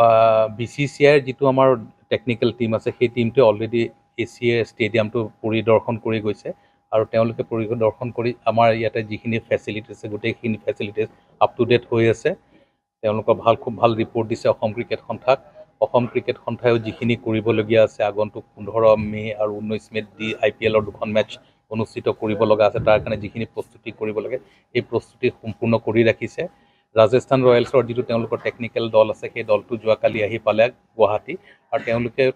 BCCIৰ যিটো আমাৰ technical team আছে সেই টিমটোৱে অলৰেডি এছিয়ে ষ্টেডিয়ামটো পৰিদৰ্শন কৰি গৈছে আৰু তেওঁলোকে পৰিদৰ্শন কৰি আমাৰ ইয়াতে যিখিনি ফেচিলিটিজ আছে গোটেইখিনি ফেচিলিটিজ আপ টু ডেট হৈ আছে। তেওঁলোকৰ খুব ভাল ৰিপৰ্ট দিছে অসম ক্ৰিকেট সন্থাক। অসম ক্ৰিকেট সন্থায়ো যিখিনি কৰিবলগীয়া আছে আগন্তুক 15 মে আৰু 19 মেত IPLৰ দুখন মেটচ অনুষ্ঠিত কৰিব লগা আছে, তাৰ কাৰণে যিখিনি প্ৰস্তুতি কৰিব লাগে এই প্ৰস্তুতি সম্পূৰ্ণ কৰি ৰাখিছে। ৰাজস্থান ৰয়েলছৰ যিটো তেওঁলোকৰ টেকনিকেল দল আছে সেই দলটো যোৱাকালি আহি পালে গুৱাহাটী আৰু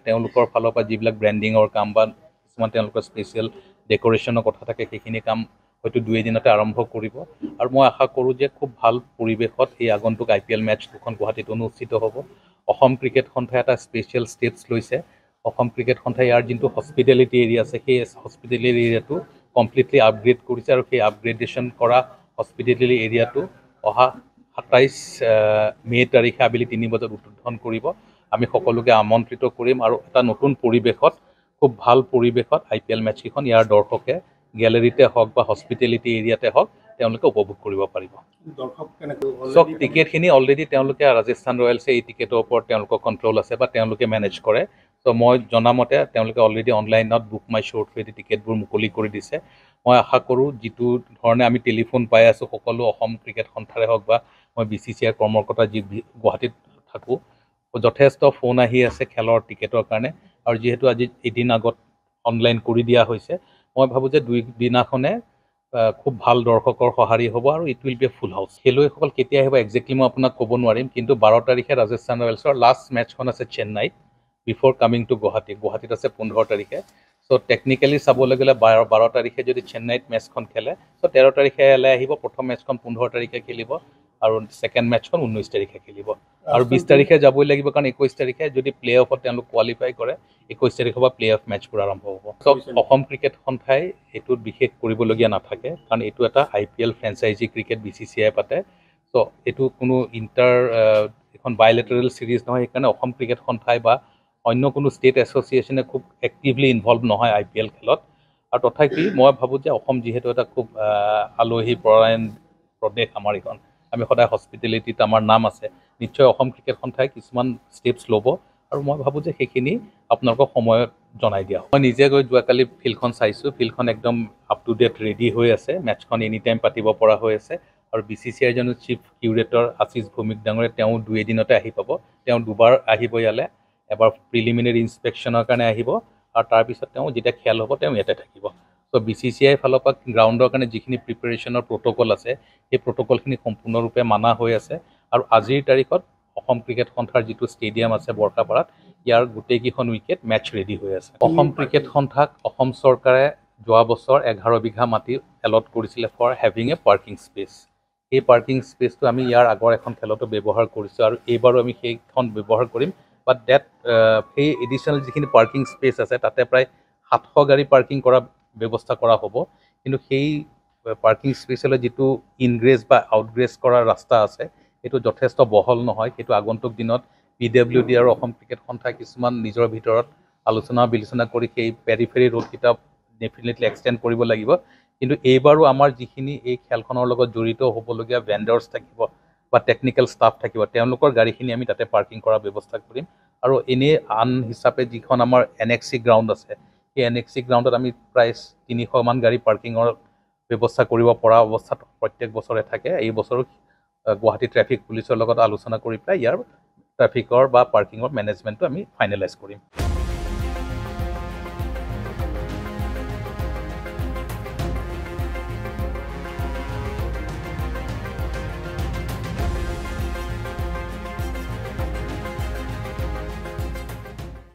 তেওঁলোকৰ ফালৰ পৰা যিবিলাক ব্ৰেণ্ডিঙৰ কাম বা কিছুমান তেওঁলোকৰ স্পেচিয়েল ডেকৰেশ্যনৰ কথা থাকে সেইখিনি কাম হয়তো 2 দিনতে আৰম্ভ কৰিব আৰু মই আশা কৰোঁ যে খুব ভাল পৰিৱেশত এই আগন্তুক IPL মেটচ দুখন গুৱাহাটীত অনুষ্ঠিত হ'ব। অসম ক্ৰিকেট সন্থাই এটা স্পেচিয়েল ষ্টেপছ লৈছে। অসম ক্ৰিকেট সন্থাই ইয়াৰ যোনটো হস্পিটেলিটি এৰিয়া আছে সেই হস্পিটেলিটি এৰিয়াটো কমপ্লিটলি আপগ্ৰেড কৰিছে আৰু সেই আপগ্ৰেডেশ্যন কৰা হস্পিটেলিটি এৰিয়াটো অহা 27 মে তাৰিখে আবেলি 3 বজাত উদ্বোধন কৰিব। আমি সকলোকে আমন্ত্ৰিত কৰিম আৰু এটা নতুন পৰিৱেশত খুব ভাল পৰিৱেশত IPL মেটচকেইখন ইয়াৰ দৰ্শকে গেলেৰীতে হওক বা হস্পিটেলিটি এৰিয়াতে হওক তেওঁলোকে উপভোগ কৰিব পাৰিব। চব টিকেটখিনি অলৰেডি তেওঁলোকে ৰাজস্থান ৰয়েলছে এই টিকেটৰ ওপৰত তেওঁলোকৰ কণ্ট্ৰল আছে বা তেওঁলোকে মেনেজ কৰে। ত' মই জনামতে তেওঁলোকে অলৰেডি অনলাইনত বুক মাই শ্ব' থ্ৰুৱেদি টিকেটবোৰ মুকলি কৰি দিছে। মই আশা কৰোঁ যিটো ধৰণে আমি টেলিফোন পাই আছোঁ সকলো অসম ক্ৰিকেট সন্থাৰে হওক বা মই BCCIৰ কৰ্মকৰ্তা যি গুৱাহাটীত থাকোঁ যথেষ্ট ফোন আহি আছে খেলৰ টিকেটৰ কাৰণে আৰু যিহেতু আজি এদিন আগত অনলাইন কৰি দিয়া হৈছে মই ভাবোঁ যে 2 দিনাখনে খুব ভাল দৰ্শকৰ সঁহাৰি হ'ব আৰু it will B A full house. খেলুৱৈসকল কেতিয়া আহিব একজেক্টলি মই আপোনাক ক'ব নোৱাৰিম, কিন্তু 12 তাৰিখে ৰাজস্থান ৰয়েলছৰ লাষ্ট মেটচখন আছে চেন্নাইত বিফৰ কামিং টু গুৱাহাটীত আছে 15 তাৰিখে। চ' টেকনিকেলি চাবলৈ গ'লে 12 তাৰিখে যদি চেন্নাইত মেটচখন খেলে চ' 13 তাৰিখে ইয়ালৈ আহিব। প্ৰথম মেটচখন 15 তাৰিখে খেলিব আৰু ছেকেণ্ড মেটচখন 19 তাৰিখে খেলিব আৰু 20 তাৰিখে যাবই লাগিব কাৰণ 21 তাৰিখে যদি প্লে অফত তেওঁলোক কোৱালিফাই কৰে 21 তাৰিখৰ পৰা প্লে অফ মেটচবোৰ আৰম্ভ হ'ব। চব অসম ক্ৰিকেট সন্থাই এইটোত বিশেষ কৰিবলগীয়া নাথাকে কাৰণ এইটো এটা IPL ফ্ৰেঞ্চাইজি ক্ৰিকেট BCCI পাতে। চ' এইটো কোনো এখন বাইলেটাৰেল চিৰিজ নহয়, সেইকাৰণে অসম ক্ৰিকেট সন্থাই বা অন্য কোনো ষ্টেট এছ'চিয়েশ্যনে খুব এক্টিভলি ইনভলভ নহয় IPL খেলত। আৰু তথাপি মই ভাবোঁ যে অসম যিহেতু এটা খুব আলহী পৰায়ণ প্ৰদেশ আমাৰ এইখন, আমি সদায় হস্পিটেলিটিত আমাৰ নাম আছে, নিশ্চয় অসম ক্ৰিকেট সন্থাই কিছুমান ষ্টেপছ ল'ব আৰু মই ভাবোঁ যে সেইখিনি আপোনালোকক সময়ত জনাই দিয়া হ'ব। মই নিজে গৈ যোৱাকালি ফিল্ডখন চাইছোঁ, ফিল্ডখন একদম আপ টু ডেট ৰেডি হৈ আছে, মেটচখন এনি টাইম পাতিব পৰা হৈ আছে আৰু BCCIৰ জনো চিফ কিউৰেটৰ আশিষ ভৌমিক ডাঙৰীয়া তেওঁ 2 দিনতে আহি পাব। তেওঁ দুবাৰ আহিব ইয়ালৈ, এবাৰ প্ৰিলিমিনেৰী ইনস্পেকশ্যনৰ কাৰণে আহিব আৰু তাৰপিছত তেওঁ যেতিয়া খেল হ'ব তেওঁ ইয়াতে থাকিব। চ' BCCIৰ ফালৰ পৰা গ্ৰাউণ্ডৰ কাৰণে যিখিনি প্ৰিপেৰেশ্যনৰ প্ৰট'কল আছে সেই প্ৰট'কলখিনি সম্পূৰ্ণৰূপে মানা হৈ আছে আৰু আজিৰ তাৰিখত অসম ক্ৰিকেট সন্থাৰ যিটো ষ্টেডিয়াম আছে বৰ্ষাপাৰাত ইয়াৰ গোটেইকেইখন উইকেট মেটচ ৰেডি হৈ আছে। অসম ক্ৰিকেট সন্থাক অসম চৰকাৰে যোৱা বছৰ 11 বিঘা মাটি এলট কৰিছিলে for having a parking space. এই পাৰ্কিং স্পেচটো আমি ইয়াৰ আগৰ এখন খেলতো ব্যৱহাৰ কৰিছোঁ আৰু এইবাৰো আমি সেইখন ব্যৱহাৰ কৰিম। বাট সেই এডিশ্যনেল যিখিনি পাৰ্কিং স্পেচ আছে তাতে প্ৰায় 700 গাড়ী পাৰ্কিং কৰা ব্যৱস্থা কৰা হ'ব, কিন্তু সেই পাৰ্কিং স্পেচলৈ যিটো ইনগ্ৰেছ বা আউটগ্ৰেছ কৰাৰ ৰাস্তা আছে সেইটো যথেষ্ট বহল নহয়। সেইটো আগন্তুক দিনত PWD আৰু অসম ক্ৰিকেট সন্থাই কিছুমান নিজৰ ভিতৰত আলোচনা বিলোচনা কৰি সেই পেৰিফেৰী ৰোডকেইটা ডেফিনেটলি এক্সটেণ্ড কৰিব লাগিব। কিন্তু এইবাৰো আমাৰ যিখিনি এই খেলখনৰ লগত জড়িত হ'বলগীয়া ভেণ্ডাৰ্ছ থাকিব বা টেকনিকেল ষ্টাফ থাকিব তেওঁলোকৰ গাড়ীখিনি আমি তাতে পাৰ্কিং কৰাৰ ব্যৱস্থা কৰিম আৰু এনেই আন হিচাপে যিখন আমাৰ NXC গ্ৰাউণ্ড আছে সেই NXC গ্ৰাউণ্ডত আমি প্ৰায় 300 মান গাড়ী পাৰ্কিঙৰ ব্যৱস্থা কৰিব পৰা অৱস্থাত প্ৰত্যেক বছৰে থাকে। এই বছৰো গুৱাহাটী ট্ৰেফিক পুলিচৰ লগত আলোচনা কৰি পেলাই ইয়াৰ ট্ৰেফিকৰ বা পাৰ্কিঙৰ মেনেজমেণ্টটো আমি ফাইনেলাইজ কৰিম।